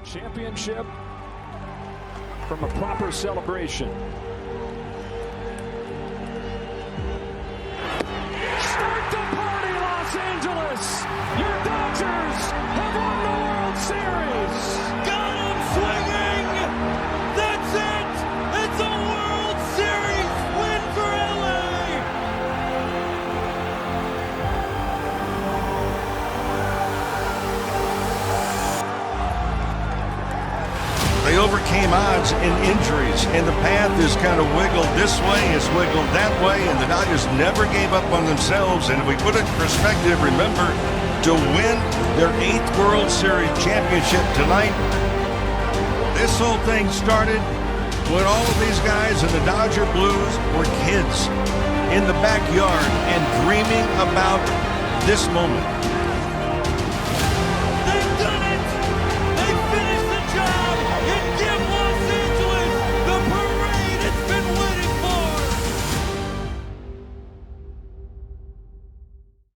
championship from a proper celebration. Start the party, Los Angeles! Your Dodgers have won the World Series! Got him swinging! That's it! It's a World Series win for LA! They overcame odds and injuries, and the path is kind of wiggled this way, it's wiggled that way, and the Dodgers never gave up on themselves. And if we put it in perspective, remember, to win their 8th World Series championship tonight, this whole thing started when all of these guys in the Dodger Blues were kids in the backyard and dreaming about this moment.